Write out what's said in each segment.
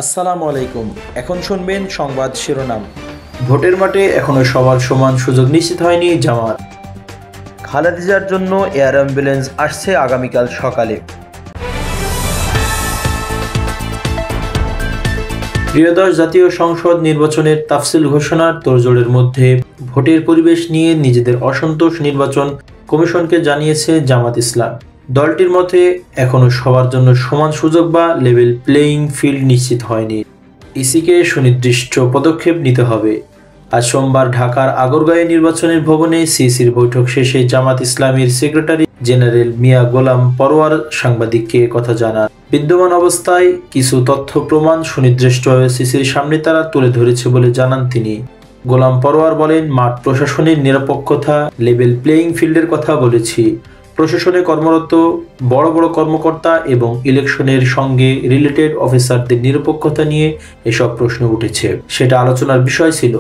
আসসালামু আলাইকুম। এখন শুনবেন সংবাদ শিরোনাম। ভোটের মাঠে এখনো সবার সমান সুযোগ নিশ্চিত হয়নি জামাত। খালেদা জিয়ার জন্য এয়ার অ্যাম্বুলেন্স আসছে আগামীকাল সকালে। ত্রয়োদশ জাতীয় সংসদ নির্বাচনের তাফসিল ঘোষণার তোড়জোড়ের মধ্যে ভোটের পরিবেশ নিয়ে নিজেদের অসন্তোষ নির্বাচন কমিশনকে জানিয়েছে জামাত ইসলাম। দলটির মতে এখনো সবার জন্য সমান সুযোগ বা লেভেল প্লেয়িং ফিল্ড নিশ্চিত হয়নি। ইসিকে সুনির্দিষ্ট পদক্ষেপ নিতে হবে। আজ সোমবার ঢাকার আগরগাঁয়ে নির্বাচনের ভবনে সিসির বৈঠক শেষে জামাত ইসলামীর সেক্রেটারি জেনারেল মিয়া গোলাম পরোয়ার সাংবাদিককে কথা জানান। বিদ্যমান অবস্থায় কিছু তথ্য প্রমাণ সুনির্দিষ্টভাবে সিসির সামনে তারা তুলে ধরেছে বলে জানান তিনি। গোলাম পরোয়ার বলেন, মাঠ প্রশাসনের নিরপেক্ষতা, লেভেল প্লেয়িং ফিল্ডের কথা বলেছি। প্রশাসনে কর্মরত বড় বড় কর্মকর্তা এবং ইলেকশনের সঙ্গে রিলেটেড অফিসারদের নিরপেক্ষতা নিয়ে এসব প্রশ্ন উঠেছে, সেটা আলোচনার বিষয় ছিল।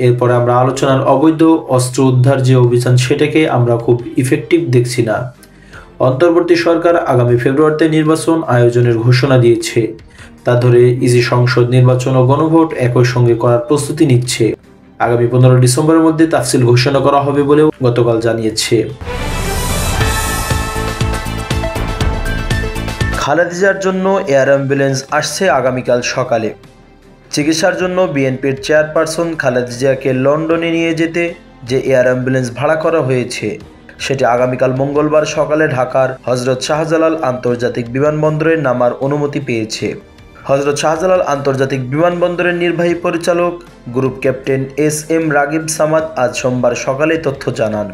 এরপরে আমরা আলোচনার অবৈধ অস্ত্র উদ্ধার যে অভিযান, সেটাকে আমরা খুব ইফেক্টিভ দেখছি না। অন্তর্বর্তী সরকার আগামী ফেব্রুয়ারিতে নির্বাচন আয়োজনের ঘোষণা দিয়েছে। তা ধরে ইসি সংসদ নির্বাচন ও গণভোট একই সঙ্গে করার প্রস্তুতি নিচ্ছে। আগামী 15 ডিসেম্বরের মধ্যে তাফসিল ঘোষণা করা হবে বলেও গতকাল জানিয়েছে। খালেদা জিয়ার জন্য এয়ার অ্যাম্বুলেন্স আসছে আগামীকাল সকালে। চিকিৎসার জন্য বিএনপির চেয়ারপারসন খালেদা জিয়াকে লন্ডনে নিয়ে যেতে যে এয়ার অ্যাম্বুলেন্স ভাড়া করা হয়েছে, সেটি আগামীকাল মঙ্গলবার সকালে ঢাকার হযরত শাহজালাল আন্তর্জাতিক বিমানবন্দরে নামার অনুমতি পেয়েছে। হযরত শাহজালাল আন্তর্জাতিক বিমানবন্দরের নির্বাহী পরিচালক group captain SM. Ragib Samad আজ সোমবার সকালে তথ্য জানান।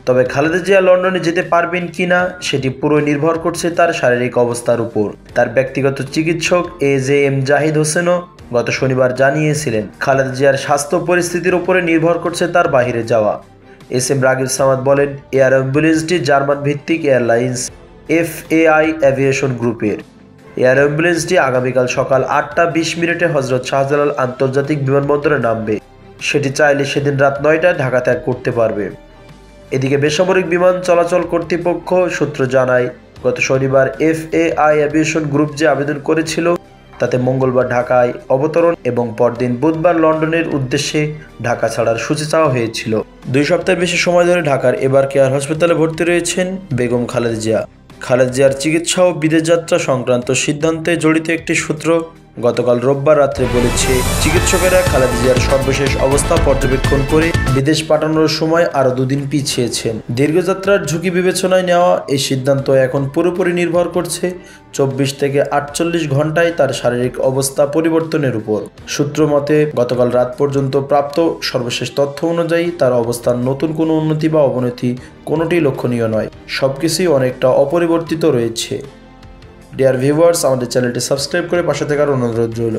তবে খালেদা জিয়া লন্ডনে যেতে পারবেন কিনা সেটি পুরো নির্ভর করছে তার শারীরিক অবস্থার উপর। তার ব্যক্তিগত চিকিৎসক এ.জে.এম. জাহিদ হোসেনও গত শনিবার জানিয়েছিলেন, খালেদা জিয়ার স্বাস্থ্য পরিস্থিতির উপরে নির্ভর করছে তার বাইরে যাওয়া। এস.এম. রাগিব সামাদ বলেন, এয়ার অ্যাম্বুলেন্সটি জার্মান ভিত্তিক এয়ারলাইন্স এফএআই এভিয়েশন গ্রুপের। এয়ার অ্যাম্বুলেন্সটি আগামীকাল সকাল 8টা 20 মিনিটে হযরত শাহজালাল আন্তর্জাতিক বিমানবন্দরে নামবে। সেটি চাইলে সেদিন রাত 9টায় ঢাকা ত্যাগ করতে পারবে। এদিকে বেসামরিক বিমান চলাচল কর্তৃপক্ষ সূত্র জানায়, গত শনিবার এফএআই এভিয়েশন গ্রুপ যে আবেদন করেছিল তাতে মঙ্গলবার ঢাকায় অবতরণ এবং পরদিন বুধবার লন্ডনের উদ্দেশ্যে ঢাকা ছাড়ার সূচি চাওয়া হয়েছিল। 2 সপ্তাহের বেশি সময় ধরে ঢাকার এবার কেয়ার হাসপাতালে ভর্তি রয়েছেন বেগম খালেদা জিয়া। খালেদা জিয়ার চিকিৎসা ও বিদেশ যাত্রা সংক্রান্ত সিদ্ধান্তে জড়িত একটি সূত্র গতকাল রোববার রাত্রে বলেছে, চিকিৎসকেরা খালেদা জিয়ার সর্বশেষ অবস্থা পর্যবেক্ষণ করে বিদেশ পাঠানোর সময় আরও 2 দিন পিছিয়েছেন। দীর্ঘযাত্রার ঝুঁকি বিবেচনায় নেওয়া এই সিদ্ধান্ত এখন পুরোপুরি নির্ভর করছে 24 থেকে 48 ঘন্টায় তার শারীরিক অবস্থা পরিবর্তনের উপর। সূত্র মতে, গতকাল রাত পর্যন্ত প্রাপ্ত সর্বশেষ তথ্য অনুযায়ী তার অবস্থার নতুন কোনো উন্নতি বা অবনতি কোনোটিই লক্ষণীয় নয়। সবকিছুই অনেকটা অপরিবর্তিত রয়েছে। ডিয়ার ভিউয়ার্স, আমাদের চ্যানেলটি সাবস্ক্রাইব করে পাশে থাকার অনুরোধ রইল।